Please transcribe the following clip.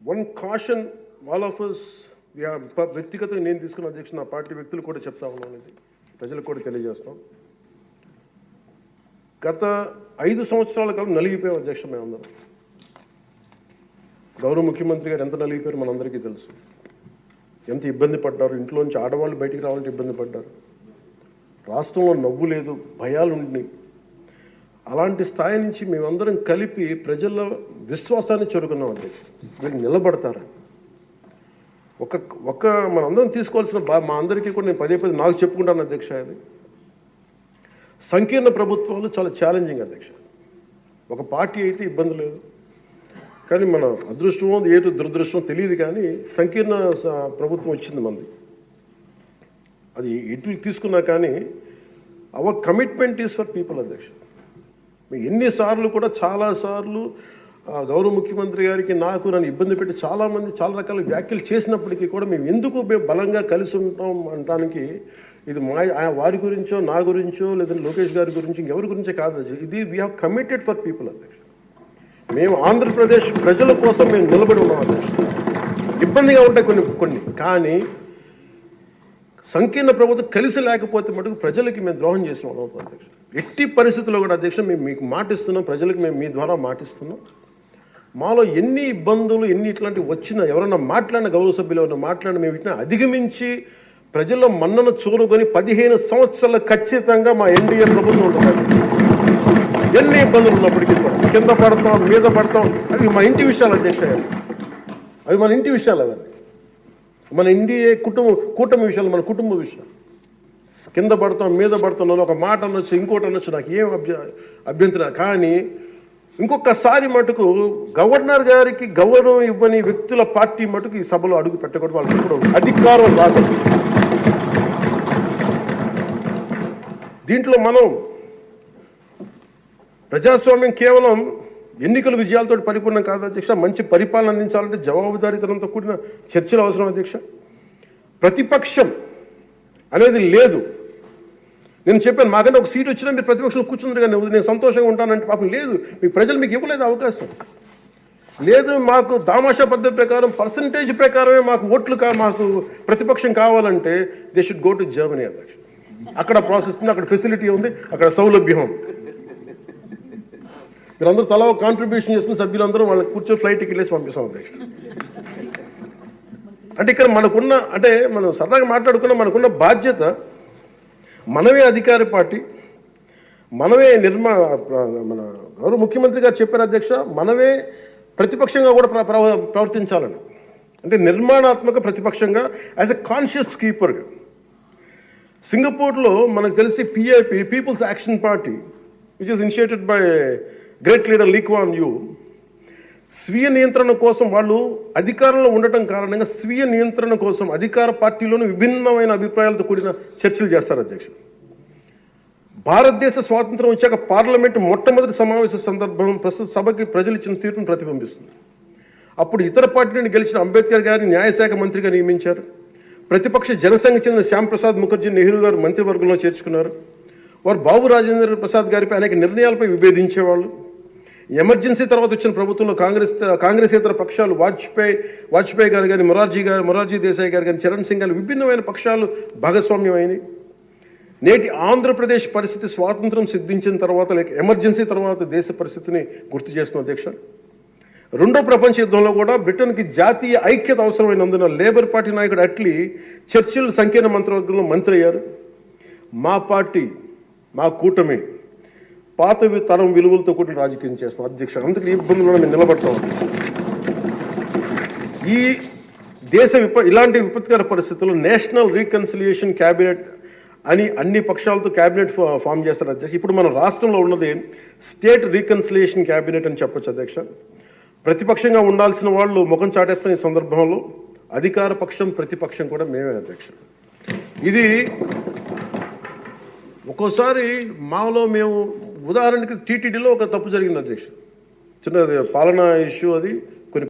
One caution all of us వ్యక్తిగతంగా నేను తీసుకున్న అధ్యక్ష నా పార్టీ వ్యక్తులు కూడా చెప్తా ఉన్నాను, ఇది ప్రజలకు కూడా తెలియజేస్తాం. గత 5 సంవత్సరాల కాలం నలిగిపోయాం అధ్యక్ష. మేమందరం గౌరవ ముఖ్యమంత్రి గారు ఎంత నలిగిపోయారు మనందరికీ తెలుసు. ఎంత ఇబ్బంది పడ్డారు, ఇంట్లోంచి ఆడవాళ్ళు బయటికి రావాలంటే ఇబ్బంది పడ్డారు. రాష్ట్రంలో నవ్వు లేదు, భయాలు ఉండి అలాంటి స్థాయి నుంచి మేమందరం కలిపి ప్రజల విశ్వాసాన్ని చెరుకున్నాం అధ్యక్ష. వీళ్ళు నిలబడతారు ఒక మనందరం తీసుకోవాల్సిన మా అందరికీ కూడా నేను పదే నాకు చెప్పుకుంటాను అధ్యక్ష. అది సంకీర్ణ ప్రభుత్వాలు చాలా ఛాలెంజింగ్ అధ్యక్ష. ఒక పార్టీ అయితే ఇబ్బంది లేదు, కానీ మన అదృష్టమో ఏదో దురదృష్టమో తెలియదు, కానీ సంకీర్ణ ప్రభుత్వం వచ్చింది మనది. అది ఎటు తీసుకున్నా కానీ our commitment is for people అధ్యక్ష. ఎన్నిసార్లు కూడా చాలాసార్లు గౌరవ ముఖ్యమంత్రి గారికి నాకు నన్ను ఇబ్బంది పెట్టి చాలామంది చాలా రకాల వ్యాఖ్యలు చేసినప్పటికీ కూడా మేము బలంగా కలిసి ఉంటాం అనడానికి ఇది వారి గురించో నా గురించో లేదంటే లోకేష్ గారి గురించి ఇంకెవరి గురించే కాదు. ఇది we have committed for people అధ్యక్ష. మేము ఆంధ్రప్రదేశ్ ప్రజల కోసం మేము నిలబడి ఉన్నాం అధ్యక్ష. ఇబ్బందిగా ఉంటాయి కొన్ని కానీ సంకీర్ణ ప్రభుత్వం కలిసి లేకపోతే మటుకు ప్రజలకి మేము ద్రోహం చేసిన వాళ్ళం అధ్యక్ష. ఎట్టి పరిస్థితుల్లో కూడా అధ్యక్ష మేము మీకు మాటిస్తున్నాం, ప్రజలకు మేము మీ ద్వారా మాటిస్తున్నాం. మాలో ఎన్ని ఇబ్బందులు ఎన్ని ఇట్లాంటివి వచ్చినా ఎవరైనా మాట్లాడిన గౌరవ సభ్యులు ఎవరైనా మాట్లాడిన మేము ఇట్లా అధిగమించి ప్రజల్లో మన్నను చూరుకొని 15 సంవత్సరాలు ఖచ్చితంగా మా ఎన్డీఏ ప్రభుత్వం ఉంటుంది. ఎన్ని ఇబ్బందులు ఉన్నప్పటికీ కింద పడతాం మీద పడతాం, అవి మా ఇంటి విషయాలు అధ్యక్ష. అవి మన ఇంటి విషయాలు, అవన్నీ మన ఎన్డీఏ కూటమి విషయాలు, మన కుటుంబ విషయాలు. కింద పడతాం మీద పడతాం, ఒక మాట అనొచ్చు ఇంకోటి అనొచ్చు, నాకు ఏం అభ్యంతరం. కానీ ఇంకొకసారి మటుకు గవర్నర్ గారికి గౌరవం ఇవ్వని వ్యక్తుల పార్టీ మటుకు ఈ సభలో అడుగు పెట్టకూడదు. వాళ్ళకి ఇప్పుడు అధికారం రాదు. దీంట్లో మనం ప్రజాస్వామ్యం కేవలం ఎన్నికల విజయాలతో పరిపూర్ణం కాదు అధ్యక్ష. మంచి పరిపాలన అందించాలంటే జవాబుదారీతనంతో కూడిన చర్చలు అవసరం అధ్యక్ష. ప్రతిపక్షం అనేది లేదు. నేను చెప్పాను, మాకంటే ఒక సీట్ వచ్చినా మీరు ప్రతిపక్షంలో కూర్చున్నారు కానీ నేను సంతోషంగా ఉంటానంటే పాపం లేదు. మీ ప్రజలు మీకు ఇవ్వలేదు అవకాశం లేదు. మాకు దామాషా పద్ధతి ప్రకారం పర్సంటేజ్ ప్రకారమే మాకు ఓట్లు మాకు ప్రతిపక్షం కావాలంటే they should go to Germany అధ్యక్ష. అక్కడ ప్రాసెస్ ఉంది, అక్కడ ఫెసిలిటీ ఉంది, అక్కడ సౌలభ్యం ఉంది. మీరందరూ తలా కాంట్రిబ్యూషన్ చేసుకున్న సభ్యులందరూ వాళ్ళకి కూర్చొని ఫ్లైట్ టికెట్ వేసి పంపిస్తాం అధ్యక్ష. అంటే ఇక్కడ మనకున్న అంటే మనం సరదాగా మాట్లాడుకున్న మనకున్న బాధ్యత, మనమే అధికార పార్టీ, మనమే మన గౌరవ ముఖ్యమంత్రి గారు చెప్పారు అధ్యక్ష, మనమే ప్రతిపక్షంగా కూడా ప్రవర్తించాలని. అంటే నిర్మాణాత్మక ప్రతిపక్షంగా యాజ్ ఎ కాన్షియస్ కీపర్గా. సింగపూర్లో మనకు తెలిసి PIP people's action party which is initiated by great leader Lee Kuan Yew, స్వీయ నియంత్రణ కోసం వాళ్ళు అధికారంలో ఉండటం కారణంగా స్వీయ నియంత్రణ కోసం అధికార పార్టీలోనూ విభిన్నమైన అభిప్రాయాలతో కూడిన చర్చలు చేస్తారు అధ్యక్ష. భారతదేశ స్వాతంత్రం వచ్చాక పార్లమెంటు మొట్టమొదటి సమావేశ సందర్భం ప్రస్తుత సభకి ప్రజలు ఇచ్చిన తీర్పును ప్రతిబింబిస్తుంది. అప్పుడు ఇతర పార్టీ నుండి గెలిచిన అంబేద్కర్ గారిని న్యాయశాఖ మంత్రిగా నియమించారు. ప్రతిపక్ష జనసంఘ చెందిన శ్యాంప్రసాద్ ముఖర్జీ నెహ్రూ గారు మంత్రివర్గంలో చేర్చుకున్నారు. వారు బాబు రాజేంద్ర ప్రసాద్ గారిపై అనేక నిర్ణయాలపై విభేదించేవాళ్ళు. ఎమర్జెన్సీ తర్వాత వచ్చిన ప్రభుత్వంలో కాంగ్రెసేతర పక్షాలు వాజ్పేయి గారు కానీ మొరార్జీ దేశాయ్ గారు కానీ చరణ్ సింగ్ గారు విభిన్నమైన పక్షాలు భాగస్వామ్యం అయినాయి. నేటి ఆంధ్రప్రదేశ్ పరిస్థితి స్వాతంత్రం సిద్ధించిన తర్వాత లేక ఎమర్జెన్సీ తర్వాత దేశ పరిస్థితిని గుర్తు చేస్తున్న అధ్యక్ష. రెండో ప్రపంచ యుద్ధంలో కూడా బ్రిటన్కి జాతీయ ఐక్యత అవసరమైనందున లేబర్ పార్టీ నాయకుడు అట్లీ చర్చిల్ సంకీర్ణ మంత్రివర్గంలో మంత్రి అయ్యారు. మా పార్టీ మా కూటమి పాత తరం విలువలతో కూడిన రాజకీయం చేస్తాం అధ్యక్ష. అందుకే ఈ ఇబ్బందుల్లో మేము నిలబడతాం. ఈ దేశ ఇలాంటి విపత్కర పరిస్థితుల్లో నేషనల్ రీకన్సిలియేషన్ క్యాబినెట్ అని అన్ని పక్షాలతో క్యాబినెట్ ఫామ్ చేస్తారు అధ్యక్ష. ఇప్పుడు మన రాష్ట్రంలో ఉన్నది స్టేట్ రీకన్సిలియేషన్ క్యాబినెట్ అని చెప్పొచ్చు అధ్యక్ష. ప్రతిపక్షంగా ఉండాల్సిన వాళ్ళు ముఖం చాటేస్తున్న ఈ సందర్భంలో అధికార పక్షం ప్రతిపక్షం కూడా మేమే అధ్యక్ష. ఇది ఒక్కోసారి మాలో మేము ఉదాహరణకి టీటీడీలో ఒక తప్పు జరిగింది అధ్యక్ష. చిన్న పాలనా ఇష్యూ అది.